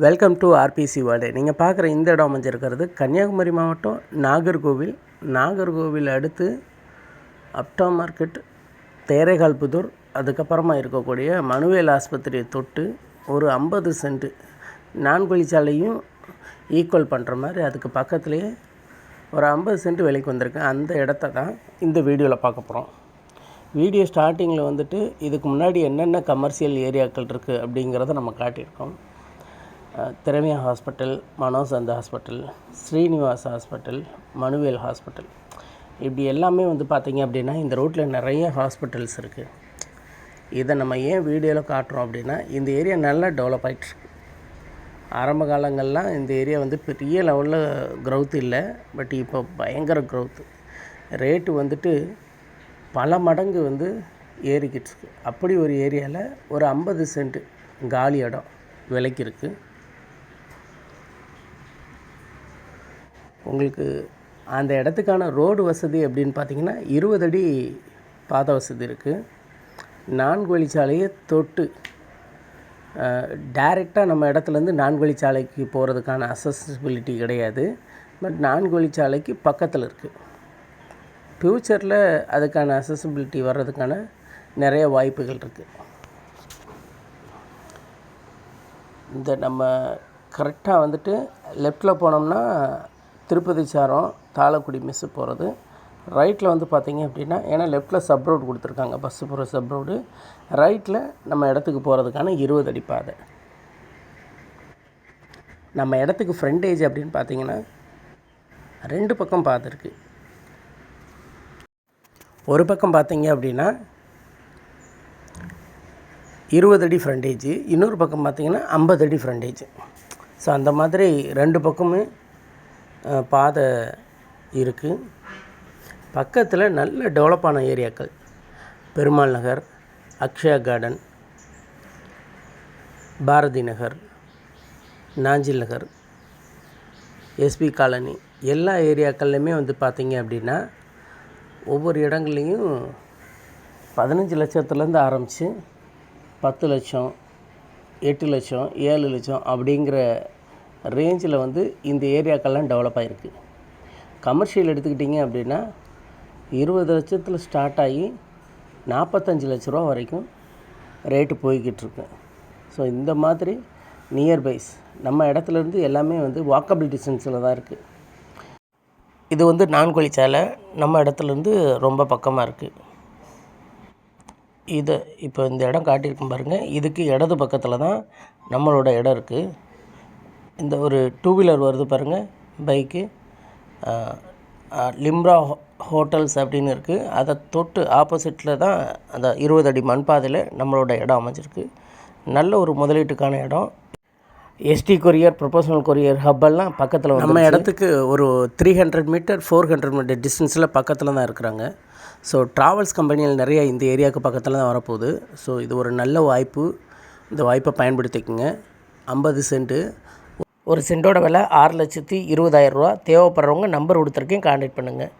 Welcome to RBC world. நீங்கள் பார்க்குற இந்த இடம் அமைஞ்சிருக்கிறது கன்னியாகுமரி மாவட்டம் நாகர்கோவில் அடுத்து அப்டா மார்க்கெட், தேரைகால்புதூர், அதுக்கப்புறமா இருக்கக்கூடிய மனுவேல் ஆஸ்பத்திரியை தொட்டு ஒரு 50 சென்ட் நான்குவழிச்சாலையும் ஈக்குவல் பண்ணுற மாதிரி அதுக்கு பக்கத்துலேயே ஒரு 50 சென்ட் விலைக்கு வந்திருக்கு. அந்த இடத்த தான் இந்த வீடியோவில் பார்க்க போகிறோம். வீடியோ ஸ்டார்டிங்கில் வந்துட்டு இதுக்கு முன்னாடி என்னென்ன கமர்ஷியல் ஏரியாக்கள் இருக்குது அப்படிங்கிறத நம்ம காட்டியிருக்கோம். திரவியா ஹாஸ்பிட்டல், மனோசந்த hospital, Srinivas hospital, Manuel hospital, இப்படி எல்லாமே பார்த்திங்க அப்படின்னா இந்த ரோட்டில் நிறைய ஹாஸ்பிட்டல்ஸ் இருக்குது. இதை நம்ம ஏன் வீடியோவில் காட்டுறோம் அப்படின்னா இந்த ஏரியா நல்லா டெவலப் ஆகிட்டுருக்கு. ஆரம்ப காலங்கள்லாம் இந்த ஏரியா பெரிய லெவலில் க்ரௌத் இல்லை, பட் இப்போ பயங்கர க்ரௌத்து. ரேட்டு பல மடங்கு ஏறிக்கிட்டு இருக்கு. அப்படி ஒரு ஏரியாவில் ஒரு 50 சென்ட் காலி இடம் விலைக்கு இருக்குது. உங்களுக்கு அந்த இடத்துக்கான ரோடு வசதி அப்படின்னு பார்த்திங்கன்னா 20 அடி பாதை வசதி இருக்குது. 4 வழிச்சாலையை தொட்டு டைரெக்டாக நம்ம இடத்துலேருந்து 4 வழிச்சாலைக்கு போகிறதுக்கான அசசிபிலிட்டி கிடையாது, பட் 4 வழிச்சாலைக்கு பக்கத்தில் இருக்குது. ஃப்யூச்சரில் அதுக்கான அசசிபிலிட்டி வர்றதுக்கான நிறைய வாய்ப்புகள் இருக்குது. இந்த நம்ம கரெக்டாக லெஃப்டில் போனோம்னா திருப்பதி சாரம், தாளக்குடி மெஸ்ஸு போகிறது. ரைட்டில் பார்த்திங்க அப்படின்னா, ஏன்னா லெஃப்டில் சப் ரோடு கொடுத்துருக்காங்க, பஸ்ஸு போகிற சப் ரோடு. ரைட்டில் நம்ம இடத்துக்கு போகிறதுக்கான 20 அடி பாதை. நம்ம இடத்துக்கு ஃப்ரண்டேஜ் அப்படின்னு பார்த்திங்கன்னா 2 பக்கம் பாதை இருக்குது. ஒரு பக்கம் பார்த்திங்க அப்படின்னா 20 அடி ஃப்ரண்டேஜ், இன்னொரு பக்கம் பார்த்திங்கன்னா 50 அடி ஃப்ரண்டேஜ். ஸோ அந்த மாதிரி 2 பக்கமும் பாதை இருக்குது. பக்கத்தில் நல்ல டெவலப்பான ஏரியாக்கள் பெருமாள் நகர், அக்ஷயா கார்டன், பாரதி நகர், நாஞ்சில் நகர், எஸ்பி காலனி, எல்லா ஏரியாக்கள்லையுமே பார்த்திங்க அப்படின்னா ஒவ்வொரு இடங்கள்லையும் 15 லட்சத்துலேருந்து ஆரம்பித்து 10 லட்சம், 8 லட்சம், 7 லட்சம் அப்படிங்கிற ரேஞ்சில் இந்த ஏரியாக்கெல்லாம் டெவலப் ஆகிருக்கு. கமர்ஷியல் எடுத்துக்கிட்டிங்க அப்படின்னா 20 லட்சத்தில் ஸ்டார்ட் ஆகி 45 லட்ச ரூபா வரைக்கும் ரேட்டு போய்கிட்டுருக்கு. ஸோ இந்த மாதிரி நியர்பைஸ் நம்ம இடத்துலேருந்து எல்லாமே வாக்கபிள் டிஸ்டன்ஸில் தான் இருக்குது. இது 4 வழிச்சாலை நம்ம இடத்துலேருந்து ரொம்ப பக்கமாக இருக்குது. இதை இப்போ இந்த இடம் காட்டியிருக்கும் பாருங்கள், இதுக்கு இடது பக்கத்தில் தான் நம்மளோட இடம் இருக்குது. இந்த ஒரு 2 வீலர் வருது பாருங்கள், பைக்கு, லிம்ரா ஹோட்டல்ஸ் அப்படின்னு இருக்குது. அதை தொட்டு ஆப்போசிட்டில் தான் அந்த 20 அடி மண்பாதையில் நம்மளோட இடம் அமைஞ்சிருக்கு. நல்ல ஒரு முதலீட்டுக்கான இடம். எஸ்டி கொரியர், ப்ரொபோஷனல் கொரியர் ஹப்பெல்லாம் பக்கத்தில் நம்ம இடத்துக்கு ஒரு 300 மீட்டர் 400 மீட்டர் டிஸ்டன்ஸில் பக்கத்தில் தான் இருக்கிறாங்க. ஸோ ட்ராவல்ஸ் கம்பெனிகள் நிறைய இந்த ஏரியாவுக்கு பக்கத்தில் தான் வரப்போகுது. ஸோ இது ஒரு நல்ல வாய்ப்பு. இந்த வாய்ப்பை பயன்படுத்திக்கோங்க. 50 சென்ட்டு, ஒரு சென்ட்டோட விலை 6,20,000 ரூபா. தேவைப்படுறவங்க நம்பர் கொடுத்துருக்கேன், கான்டாக்ட் பண்ணுங்கள்.